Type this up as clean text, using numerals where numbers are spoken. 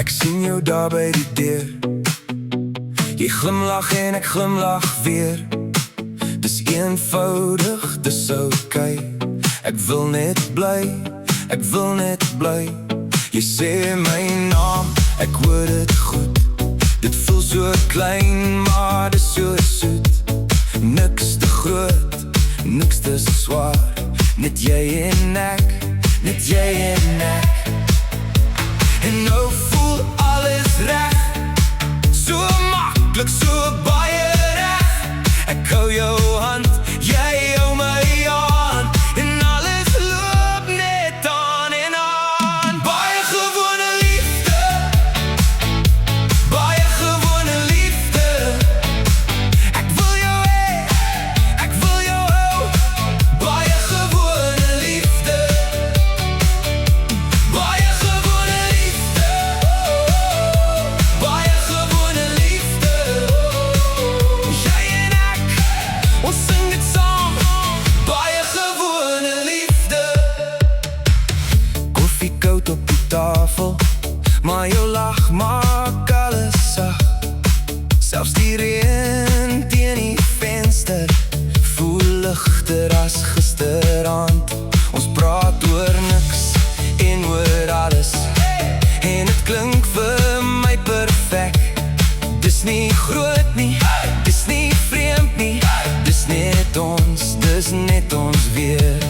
Ek sien jou daar by die deur. Jy glimlach en ek glimlach weer. Dis eenvoudig, dis okay. Ek wil net bly, ek wil net bly. Jy sê my naam, ek hoor dit goed. Dit voel so klein, maar dis so soet. Niks te groot, niks te zwaar. Net jy en ek, net jy en ek. En nou voel alles reg. So maklik, so baie reg. Ek hou jou hand, jy hou my aan. En alles loop net aan en aan. Baie gewone liefde, baie gewone liefde. Ek wil jou hê, ek wil jou hou. Baie gewone liefde, baie gewone liefde. Baie gewone liefde. Jy en ek, ons sing dit saam. Baie gewone liefde. Koffie koud op die tafel, maar jou lach maak alles sag. Selfs die reën teen die venster voel ligter as gisterand. Ons praat oor niks en oor alles, en het klink vir my perfek. Dis nie groot nie, dis nie vreemd nie. Dis net ons weer.